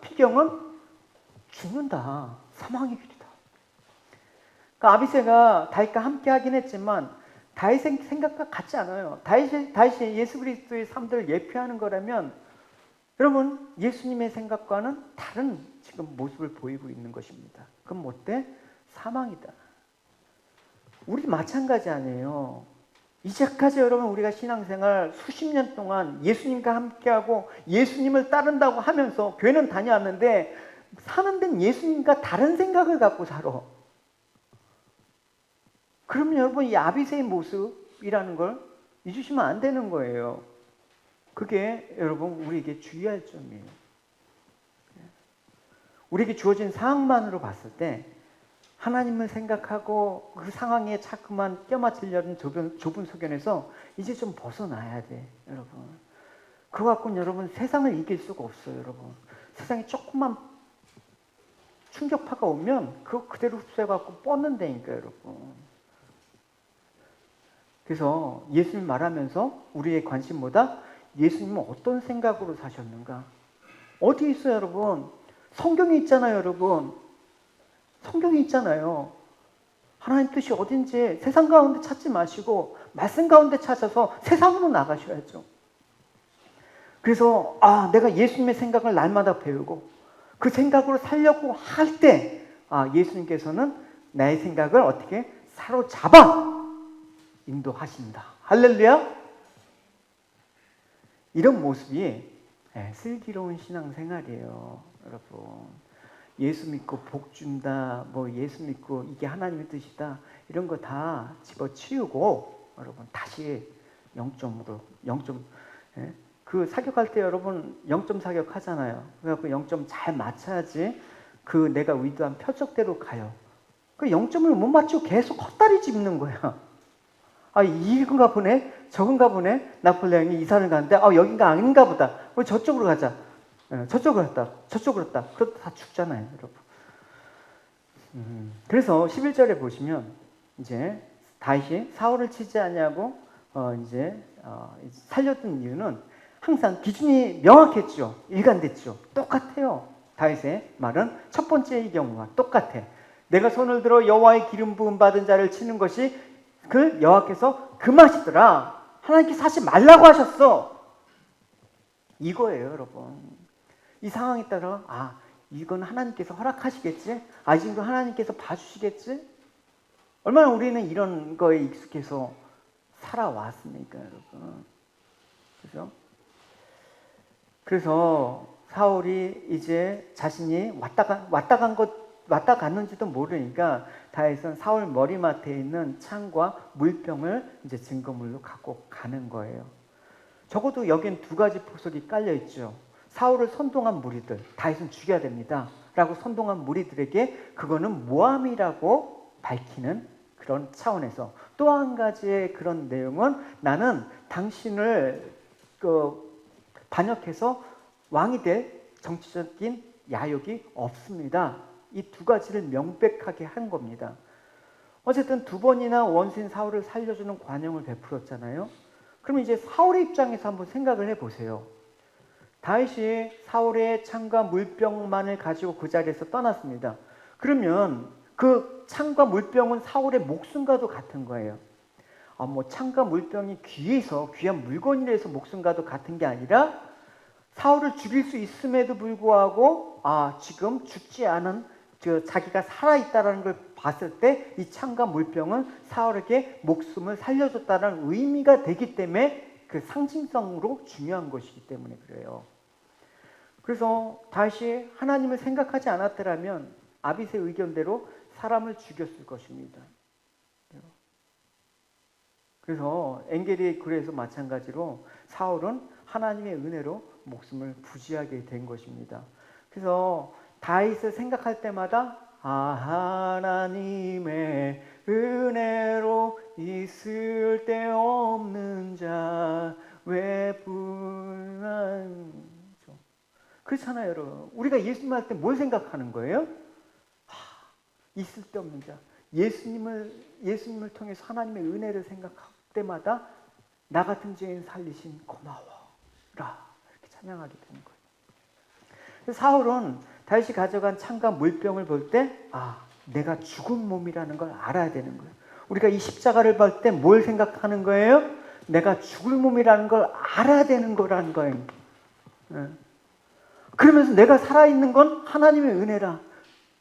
피경은 죽는다. 사망의 길이다. 그러니까 아비새가 다윗과 함께 하긴 했지만 다윗의 생각과 같지 않아요. 다윗이 예수 그리스도의 삶들을 예표하는 거라면 여러분 예수님의 생각과는 다른 지금 모습을 보이고 있는 것입니다. 그럼 어때? 사망이다. 우리 마찬가지 아니에요. 이제까지 여러분 우리가 신앙생활 수십 년 동안 예수님과 함께하고 예수님을 따른다고 하면서 교회는 다녀왔는데 사는 데는 예수님과 다른 생각을 갖고 살아. 그러면 여러분 이 아비새의 모습이라는 걸 잊으시면 안 되는 거예요. 그게 여러분 우리에게 주의할 점이에요. 우리에게 주어진 상황만으로 봤을 때 하나님을 생각하고 그 상황에 자꾸만 껴맞추려는 좁은 소견에서 이제 좀 벗어나야 돼, 여러분. 그거 갖고는 여러분 세상을 이길 수가 없어요, 여러분. 세상에 조금만 충격파가 오면 그거 그대로 흡수해갖고 뻗는다니까, 여러분. 그래서 예수님 말하면서 우리의 관심보다 예수님은 어떤 생각으로 사셨는가? 어디 있어요, 여러분? 성경에 있잖아요, 여러분. 성경에 있잖아요. 하나님 뜻이 어딘지 세상 가운데 찾지 마시고 말씀 가운데 찾아서 세상으로 나가셔야죠. 그래서 내가 예수님의 생각을 날마다 배우고 그 생각으로 살려고 할 때 예수님께서는 나의 생각을 어떻게 사로잡아 인도하신다. 할렐루야. 이런 모습이 슬기로운 신앙생활이에요, 여러분. 예수 믿고 복 준다, 예수 믿고 이게 하나님의 뜻이다, 이런 거 다 집어치우고 여러분 다시 0점으로 그 사격할 때 여러분 0점 사격하잖아요. 그래갖고 0점 잘 맞춰야지 그 내가 의도한 표적대로 가요. 그 0점을 못 맞추고 계속 헛다리 짚는 거야. 이건가 보네, 저건가 보네. 나폴레옹이 이사를 가는데 여긴가 아닌가 보다. 우리 저쪽으로 가자. 저쪽으로 갔다, 저쪽으로 갔다. 그러다 다 죽잖아요, 여러분. 그래서 11절에 보시면 이제 다윗이 사울을 치지 않냐고 살렸던 이유는 항상 기준이 명확했죠. 일관됐죠. 똑같아요. 다윗의 말은 첫 번째의 경우와 똑같아. 내가 손을 들어 여호와의 기름 부음 받은 자를 치는 것이 그 여호와께서 금하시더라. 하나님께서 하지 말라고 하셨어. 이거예요, 여러분. 이 상황에 따라 이건 하나님께서 허락하시겠지? 이 정도 하나님께서 봐주시겠지? 얼마나 우리는 이런 거에 익숙해서 살아왔습니까, 여러분? 그죠? 그래서 사울이 이제 자신이 왔다 갔는지도 모르니까 다윗은 사울 머리맡에 있는 창과 물병을 이제 증거물로 갖고 가는 거예요. 적어도 여긴 두 가지 포석이 깔려 있죠. 사울을 선동한 무리들, 다윗은 죽여야 됩니다 라고 선동한 무리들에게 그거는 모함이라고 밝히는 그런 차원에서, 또 한 가지의 그런 내용은 나는 당신을 반역해서 왕이 될 정치적인 야욕이 없습니다. 이 두 가지를 명백하게 한 겁니다. 어쨌든 두 번이나 원수인 사울을 살려주는 관용을 베풀었잖아요. 그럼 이제 사울의 입장에서 한번 생각을 해보세요. 다윗이 사울의 창과 물병만을 가지고 그 자리에서 떠났습니다. 그러면 그 창과 물병은 사울의 목숨과도 같은 거예요. 창과 물병이 귀한 물건이라서 목숨과도 같은 게 아니라 사울을 죽일 수 있음에도 불구하고 지금 죽지 않은 자기가 살아있다는 걸 봤을 때 이 창과 물병은 사울에게 목숨을 살려줬다는 의미가 되기 때문에 그 상징성으로 중요한 것이기 때문에 그래요. 그래서 다시 하나님을 생각하지 않았더라면 아빗의 의견대로 사람을 죽였을 것입니다. 그래서 엔게리의 글에서 마찬가지로 사울은 하나님의 은혜로 목숨을 부지하게 된 것입니다. 그래서 다윗을 생각할 때마다 하나님의 은혜로 있을 데 없는 자 왜 불안하죠? 그렇잖아요, 여러분. 우리가 예수님 할 때 뭘 생각하는 거예요? 있을 데 없는 자. 예수님을 통해서 하나님의 은혜를 생각할 때마다 나 같은 죄인 살리신 고마워라 이렇게 찬양하게 되는 거예요. 사울은 다윗이 가져간 창과 물병을 볼 때 내가 죽은 몸이라는 걸 알아야 되는 거예요. 우리가 이 십자가를 볼 때 뭘 생각하는 거예요? 내가 죽을 몸이라는 걸 알아야 되는 거라는 거예요. 그러면서 내가 살아있는 건 하나님의 은혜라.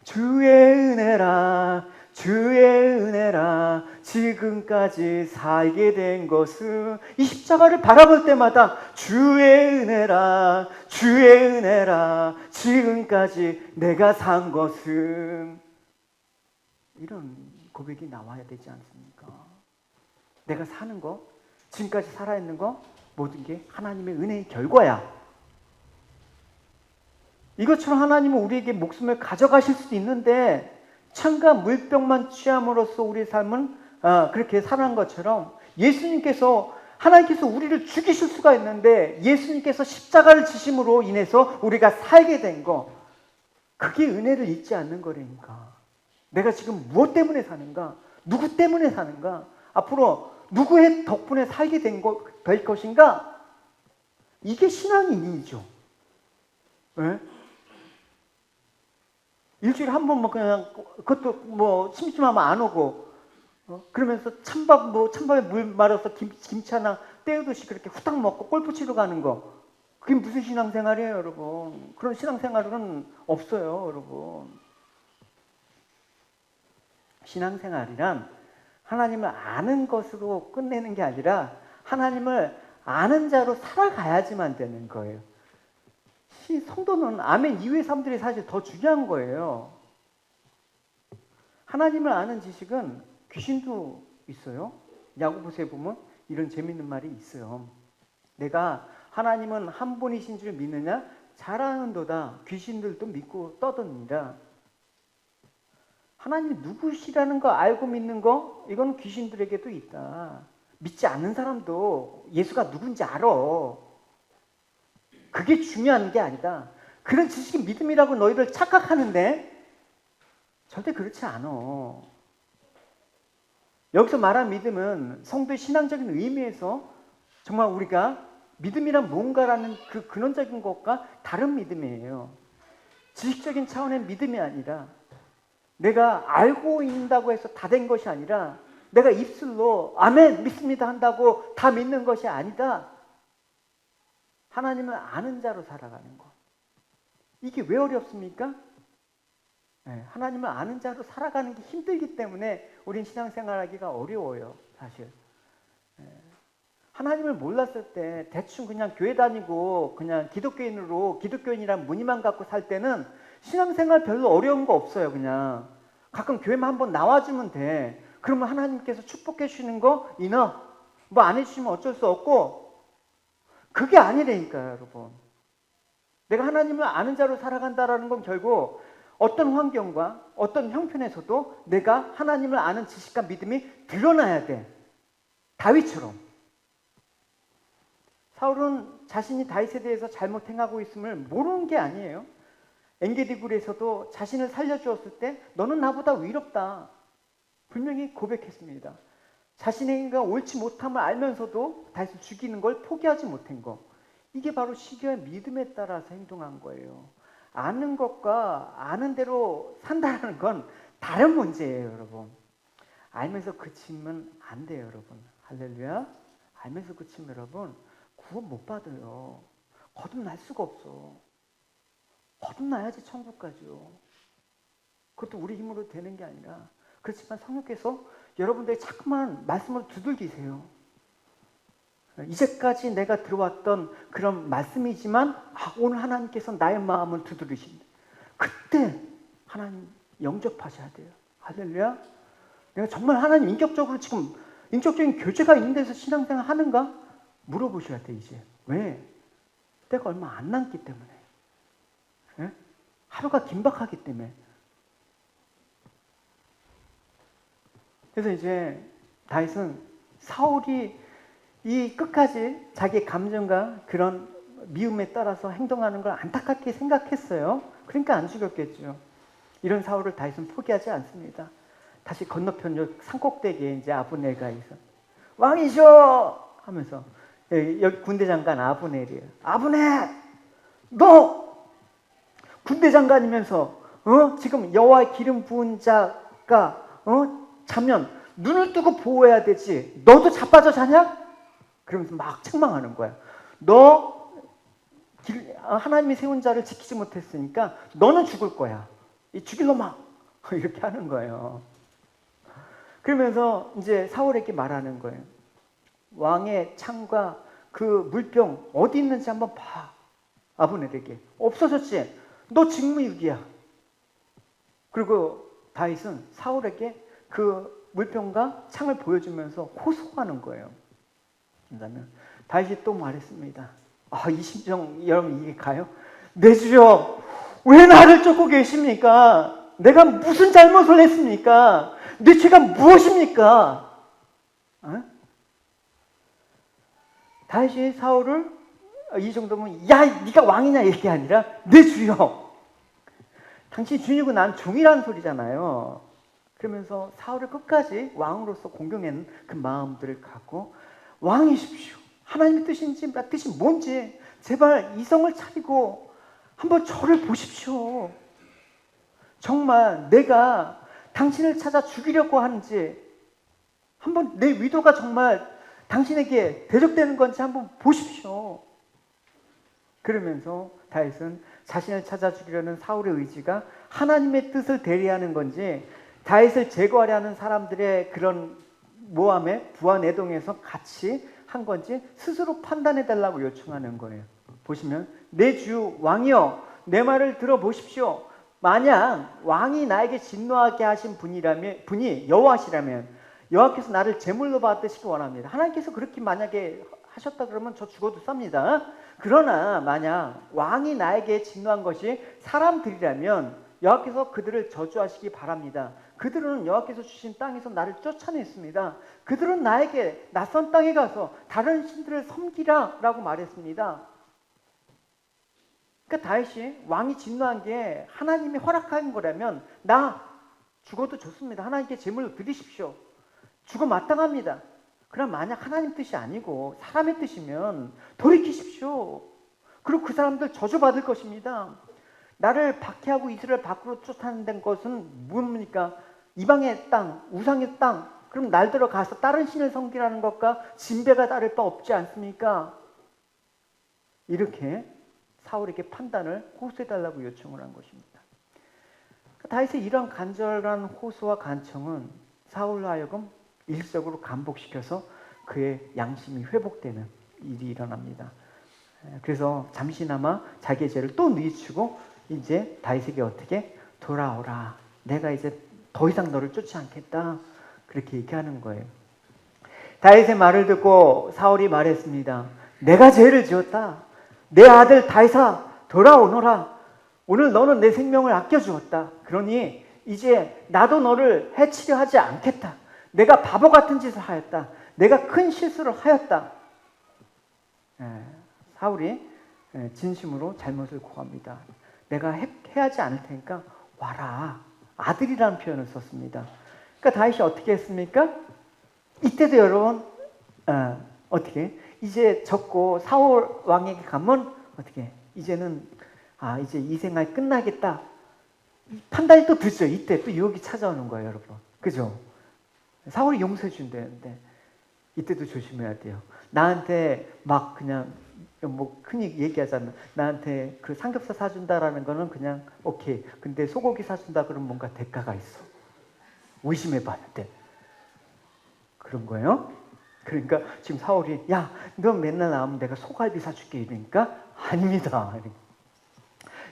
주의 은혜라, 주의 은혜라, 지금까지 살게 된 것은, 이 십자가를 바라볼 때마다 주의 은혜라, 주의 은혜라, 지금까지 내가 산 것은, 이런 고백이 나와야 되지 않습니까? 내가 사는 거, 지금까지 살아있는 거 모든 게 하나님의 은혜의 결과야. 이것처럼 하나님은 우리에게 목숨을 가져가실 수도 있는데 창과 물병만 취함으로써 우리의 삶은 그렇게 살아난 것처럼 하나님께서 우리를 죽이실 수가 있는데 예수님께서 십자가를 지심으로 인해서 우리가 살게 된 거, 그게 은혜를 잊지 않는 거라니까. 내가 지금 무엇 때문에 사는가? 누구 때문에 사는가? 앞으로 누구의 덕분에 살게 될 것인가? 이게 신앙의 의미죠. 네? 일주일에 한 번만 그냥 그것도 뭐 심심하면 안 오고 그러면서 찬밥에 물 말아서 김치 하나 떼우듯이 그렇게 후딱 먹고 골프 치러 가는 거, 그게 무슨 신앙생활이에요, 여러분? 그런 신앙생활은 없어요, 여러분. 신앙생활이란 하나님을 아는 것으로 끝내는 게 아니라 하나님을 아는 자로 살아가야지만 되는 거예요. 성도는 아멘 이후의 삶들이 사실 더 중요한 거예요. 하나님을 아는 지식은 귀신도 있어요. 야고보서에 보면 이런 재밌는 말이 있어요. 내가 하나님은 한 분이신 줄 믿느냐? 잘 아는도다. 귀신들도 믿고 떠드니라. 하나님이 누구시라는 거 알고 믿는 거, 이건 귀신들에게도 있다. 믿지 않는 사람도 예수가 누군지 알아. 그게 중요한 게 아니다. 그런 지식이 믿음이라고 너희들 착각하는데 절대 그렇지 않아. 여기서 말한 믿음은 성도의 신앙적인 의미에서 정말 우리가 믿음이란 뭔가라는 그 근원적인 것과 다른 믿음이에요. 지식적인 차원의 믿음이 아니라 내가 알고 있다고 해서 다 된 것이 아니라 내가 입술로 아멘 믿습니다 한다고 다 믿는 것이 아니다. 하나님을 아는 자로 살아가는 것. 이게 왜 어렵습니까? 하나님을 아는 자로 살아가는 게 힘들기 때문에 우린 신앙생활하기가 어려워요, 사실. 하나님을 몰랐을 때 대충 그냥 교회 다니고 그냥 기독교인이란 무늬만 갖고 살 때는 신앙생활 별로 어려운 거 없어요. 그냥 가끔 교회만 한번 나와주면 돼. 그러면 하나님께서 축복해 주시는 거 이너 뭐 안 해주시면 어쩔 수 없고, 그게 아니라니까요, 여러분. 내가 하나님을 아는 자로 살아간다라는 건 결국 어떤 환경과 어떤 형편에서도 내가 하나님을 아는 지식과 믿음이 드러나야 돼. 다윗처럼. 사울은 자신이 다윗에 대해서 잘못 행하고 있음을 모르는 게 아니에요. 엔게디굴에서도 자신을 살려주었을 때 너는 나보다 위롭다. 분명히 고백했습니다. 자신의 행위가 옳지 못함을 알면서도 다윗을 죽이는 걸 포기하지 못한 거. 이게 바로 시기와 믿음에 따라서 행동한 거예요. 아는 것과 아는 대로 산다는 건 다른 문제예요, 여러분. 알면서 그치면 안 돼요, 여러분. 할렐루야. 알면서 그치면 여러분 구원 못 받아요. 거듭날 수가 없어. 거듭나야지 천국 가죠. 그것도 우리 힘으로 되는 게 아니라, 그렇지만 성령께서 여러분들이 자꾸만 말씀을 두들기세요. 이제까지 내가 들어왔던 그런 말씀이지만 오늘 하나님께서 나의 마음을 두드리신다. 그때 하나님 영접하셔야 돼요. 할렐루야. 내가 정말 하나님 인격적으로 지금 인격적인 교제가 있는 데서 신앙생활 하는가? 물어보셔야 돼 이제. 왜? 때가 얼마 안 남기 때문에. 예? 하루가 긴박하기 때문에. 그래서 이제 다윗은 사울이 이 끝까지 자기 감정과 그런 미움에 따라서 행동하는 걸 안타깝게 생각했어요. 그러니까 안 죽였겠죠. 이런 사울을 다윗은 포기하지 않습니다. 다시 건너편 산꼭대기에 이제 아브넬가 있어. 왕이셔! 하면서 여기 군대 장관 아브넬이에요. 아브넬! 너 군대 장관이면서 지금 여호와의 기름 부은 자가 자면 눈을 뜨고 보호해야 되지. 너도 자빠져 자냐? 그러면서 막 책망하는 거야. 너 하나님이 세운 자를 지키지 못했으니까 너는 죽을 거야. 이 죽일 놈아. 이렇게 하는 거예요. 그러면서 이제 사울에게 말하는 거예요. 왕의 창과 그 물병 어디 있는지 한번 봐. 아브넬에게. 없어졌지? 너 직무유기야. 그리고 다윗은 사울에게 그 물병과 창을 보여주면서 호소하는 거예요. 그러면 다윗이 또 말했습니다. 이 심정 여러분 이해가요? 내 주여, 왜 나를 쫓고 계십니까? 내가 무슨 잘못을 했습니까? 내 죄가 무엇입니까? 다윗이 사울을 이 정도면 야 네가 왕이냐 이게 아니라 내 주여, 당신 주인이고 난 종이라는 소리잖아요. 그러면서 사울을 끝까지 왕으로서 공경하는 그 마음들을 갖고 왕이십시오. 하나님의 뜻인지 뜻이 뭔지 제발 이성을 차리고 한번 저를 보십시오. 정말 내가 당신을 찾아 죽이려고 하는지 한번 내 의도가 정말 당신에게 대적되는 건지 한번 보십시오. 그러면서 다윗은 자신을 찾아 죽이려는 사울의 의지가 하나님의 뜻을 대리하는 건지 다윗을 제거하려 하는 사람들의 그런 모함에 부하내동에서 같이 한 건지 스스로 판단해 달라고 요청하는 거예요. 보시면 내 주 왕이여 내 말을 들어보십시오. 만약 왕이 나에게 진노하게 하신 분이 여호와시라면 여호와께서 나를 제물로 받으시기 원합니다. 하나님께서 그렇게 만약에 하셨다 그러면 저 죽어도 쌉니다. 그러나 만약 왕이 나에게 진노한 것이 사람들이라면 여호와께서 그들을 저주하시기 바랍니다. 그들은 여호와께서 주신 땅에서 나를 쫓아냈습니다. 그들은 나에게 낯선 땅에 가서 다른 신들을 섬기라 라고 말했습니다. 그러니까 다윗이 왕이 진노한 게 하나님이 허락한 거라면 나 죽어도 좋습니다. 하나님께 제물로 드리십시오. 죽어 마땅합니다. 그럼 만약 하나님 뜻이 아니고 사람의 뜻이면 돌이키십시오. 그리고 그 사람들 저주받을 것입니다. 나를 박해하고 이스라엘 밖으로 쫓아낸 것은 뭡니까? 이방의 땅, 우상의 땅. 그럼 날 들어가서 다른 신을 섬기라는 것과 진배가 다를 바 없지 않습니까? 이렇게 사울에게 판단을 호소해달라고 요청을 한 것입니다. 다윗의 이런 간절한 호소와 간청은 사울로 하여금 일시적으로 감복시켜서 그의 양심이 회복되는 일이 일어납니다. 그래서 잠시나마 자기의 죄를 또 뉘우치고 이제 다윗에게 어떻게 돌아오라. 내가 이제 더 이상 너를 쫓지 않겠다. 그렇게 얘기하는 거예요. 다윗의 말을 듣고 사울이 말했습니다. 내가 죄를 지었다. 내 아들 다윗아 돌아오너라. 오늘 너는 내 생명을 아껴주었다. 그러니 이제 나도 너를 해치려 하지 않겠다. 내가 바보 같은 짓을 하였다. 내가 큰 실수를 하였다. 사울이 진심으로 잘못을 고합니다. 내가 해하지 않을 테니까 와라. 아들이라는 표현을 썼습니다. 그러니까 다윗이 어떻게 했습니까? 이때도 여러분 어떻게 이제 적고 사울 왕에게 가면 어떻게 이제는 이제 이 생활 끝나겠다. 판단이 또 늦죠. 이때 또 유혹이 찾아오는 거예요, 여러분. 그죠? 사울이 용서해 준다는데 이때도 조심해야 돼요. 나한테 막 그냥 뭐 흔히 얘기하자면 나한테 그 삼겹살 사준다라는 거는 그냥 오케이. 근데 소고기 사준다 그러면 뭔가 대가가 있어. 의심해 봐야 돼. 그런 거예요. 그러니까 지금 사울이 야, 너 맨날 나오면 내가 소갈비 사줄게 이러니까 아닙니다.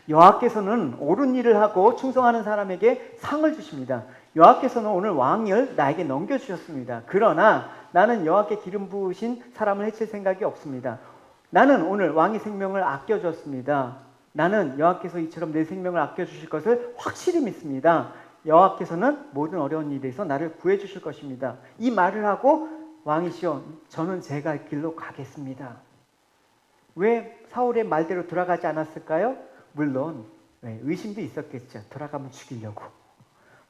여호와께서는 옳은 일을 하고 충성하는 사람에게 상을 주십니다. 여호와께서는 오늘 왕을 나에게 넘겨주셨습니다. 그러나 나는 여호와께 기름 부으신 사람을 해칠 생각이 없습니다. 나는 오늘 왕의 생명을 아껴줬습니다. 나는 여호와께서 이처럼 내 생명을 아껴주실 것을 확실히 믿습니다. 여호와께서는 모든 어려운 일에서 나를 구해주실 것입니다. 이 말을 하고 왕이시여 저는 제 갈 길로 가겠습니다. 왜 사울의 말대로 돌아가지 않았을까요? 물론 의심도 있었겠죠. 돌아가면 죽이려고.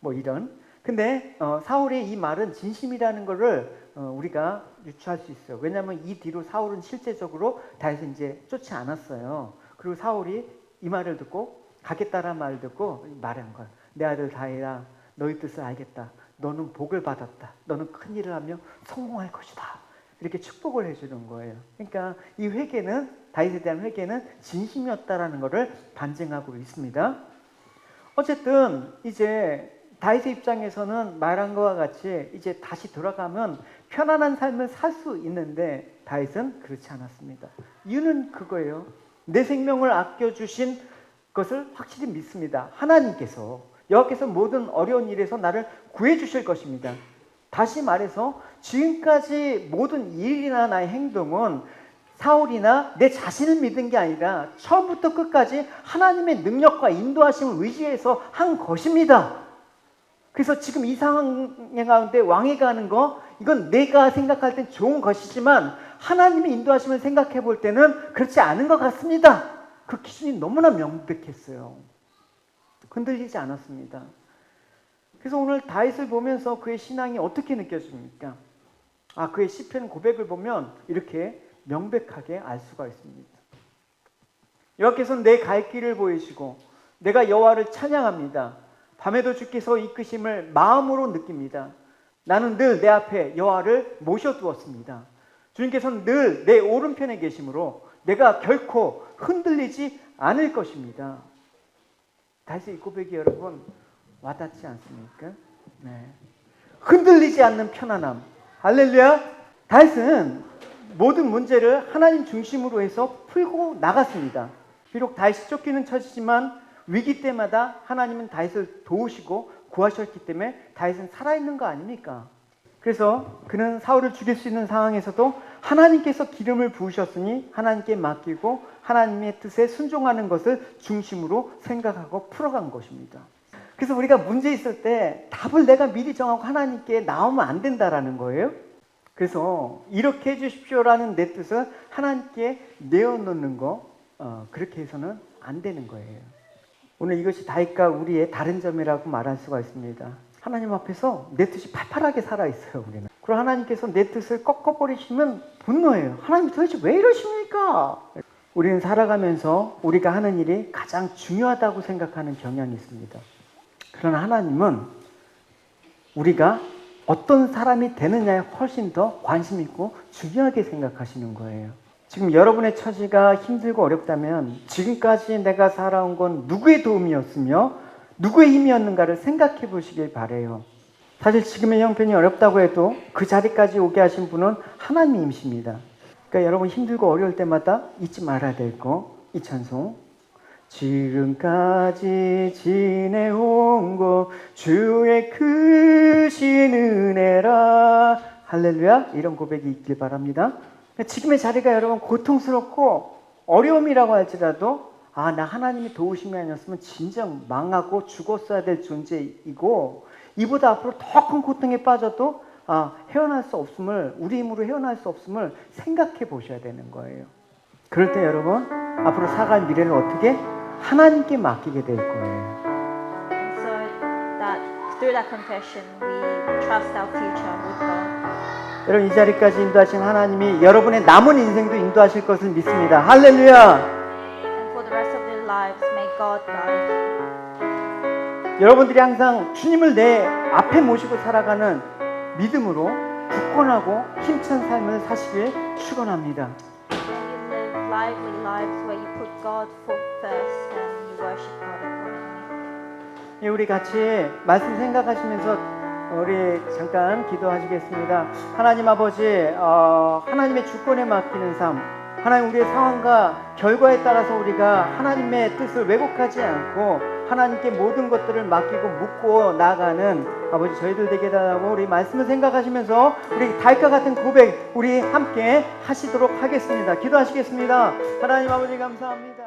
뭐 이런. 근데 사울의 이 말은 진심이라는 것을 우리가 유추할 수 있어요. 왜냐하면 이 뒤로 사울은 실제적으로 다윗을 이제 쫓지 않았어요. 그리고 사울이 이 말을 듣고 가겠다라는 말을 듣고 말한 거예요. 내 아들 다윗아 너희 뜻을 알겠다. 너는 복을 받았다. 너는 큰 일을 하며 성공할 것이다. 이렇게 축복을 해주는 거예요. 그러니까 이 회개는 다윗에 대한 회개는 진심이었다라는 것을 반증하고 있습니다. 어쨌든 이제 다윗의 입장에서는 말한 것과 같이 이제 다시 돌아가면 편안한 삶을 살 수 있는데 다윗은 그렇지 않았습니다. 이유는 그거예요. 내 생명을 아껴주신 것을 확실히 믿습니다. 하나님께서 여호와께서 모든 어려운 일에서 나를 구해주실 것입니다. 다시 말해서 지금까지 모든 일이나 나의 행동은 사울이나 내 자신을 믿은 게 아니라 처음부터 끝까지 하나님의 능력과 인도하심을 의지해서 한 것입니다. 그래서 지금 이 상황 가운데 왕위가 하는 거, 이건 내가 생각할 땐 좋은 것이지만 하나님의 인도하심을 생각해 볼 때는 그렇지 않은 것 같습니다. 그 기준이 너무나 명백했어요. 흔들리지 않았습니다. 그래서 오늘 다윗을 보면서 그의 신앙이 어떻게 느껴집니까? 그의 시편 고백을 보면 이렇게 명백하게 알 수가 있습니다. 여호와께서는 내 갈 길을 보이시고 내가 여호와를 찬양합니다. 밤에도 주께서 이끄심을 마음으로 느낍니다. 나는 늘 내 앞에 여호와를 모셔두었습니다. 주님께서는 늘 내 오른편에 계심으로 내가 결코 흔들리지 않을 것입니다. 다윗의 이 고백이 여러분 와닿지 않습니까? 네. 흔들리지 않는 편안함. 할렐루야. 다윗은 모든 문제를 하나님 중심으로 해서 풀고 나갔습니다. 비록 다윗이 쫓기는 처지지만 위기 때마다 하나님은 다윗을 도우시고 구하셨기 때문에 다윗은 살아있는 거 아닙니까? 그래서 그는 사울을 죽일 수 있는 상황에서도 하나님께서 기름을 부으셨으니 하나님께 맡기고 하나님의 뜻에 순종하는 것을 중심으로 생각하고 풀어간 것입니다. 그래서 우리가 문제 있을 때 답을 내가 미리 정하고 하나님께 나오면 안 된다라는 거예요. 그래서 이렇게 해주십시오라는 내 뜻을 하나님께 내어놓는 거, 그렇게 해서는 안 되는 거예요. 오늘 이것이 다윗과 우리의 다른 점이라고 말할 수가 있습니다. 하나님 앞에서 내 뜻이 팔팔하게 살아있어요, 우리는. 그리고 하나님께서 내 뜻을 꺾어버리시면 분노해요. 하나님 도대체 왜 이러십니까? 우리는 살아가면서 우리가 하는 일이 가장 중요하다고 생각하는 경향이 있습니다. 그러나 하나님은 우리가 어떤 사람이 되느냐에 훨씬 더 관심 있고 중요하게 생각하시는 거예요. 지금 여러분의 처지가 힘들고 어렵다면 지금까지 내가 살아온 건 누구의 도움이었으며 누구의 힘이었는가를 생각해 보시길 바라요. 사실 지금의 형편이 어렵다고 해도 그 자리까지 오게 하신 분은 하나님이십니다. 그러니까 여러분 힘들고 어려울 때마다 잊지 말아야 될 거, 이 찬송. 지금까지 지내온 것 주의 크신 은혜라. 할렐루야. 이런 고백이 있길 바랍니다. 지금의 자리가 여러분 고통스럽고 어려움이라고 할지라도 나 하나님이 도우심이 아니었으면 진정 망하고 죽었어야 될 존재이고 이보다 앞으로 더 큰 고통에 빠져도 헤어날 수 없음을, 우리 힘으로 헤어날 수 없음을 생각해 보셔야 되는 거예요. 그럴 때 여러분 앞으로 살아갈 미래를 어떻게 하나님께 맡기게 될 거예요. And so that through that confession we trust our future with God. 여러분 이 자리까지 인도하신 하나님이 여러분의 남은 인생도 인도하실 것을 믿습니다. 할렐루야. And for the rest of their lives, may God guide. 여러분들이 항상 주님을 내 앞에 모시고 살아가는 믿음으로 굳건하고 힘찬 삶을 사시길 축원합니다. May you live lively lives where you put God first and you worship God accordingly. 우리 같이 말씀 생각하시면서 우리 잠깐 기도하시겠습니다. 하나님 아버지, 하나님의 주권에 맡기는 삶, 하나님 우리의 상황과 결과에 따라서 우리가 하나님의 뜻을 왜곡하지 않고 하나님께 모든 것들을 맡기고 묻고 나가는 아버지 저희들 되게 달라고 우리 말씀을 생각하시면서 우리 다윗과 같은 고백 우리 함께 하시도록 하겠습니다. 기도하시겠습니다. 하나님 아버지 감사합니다.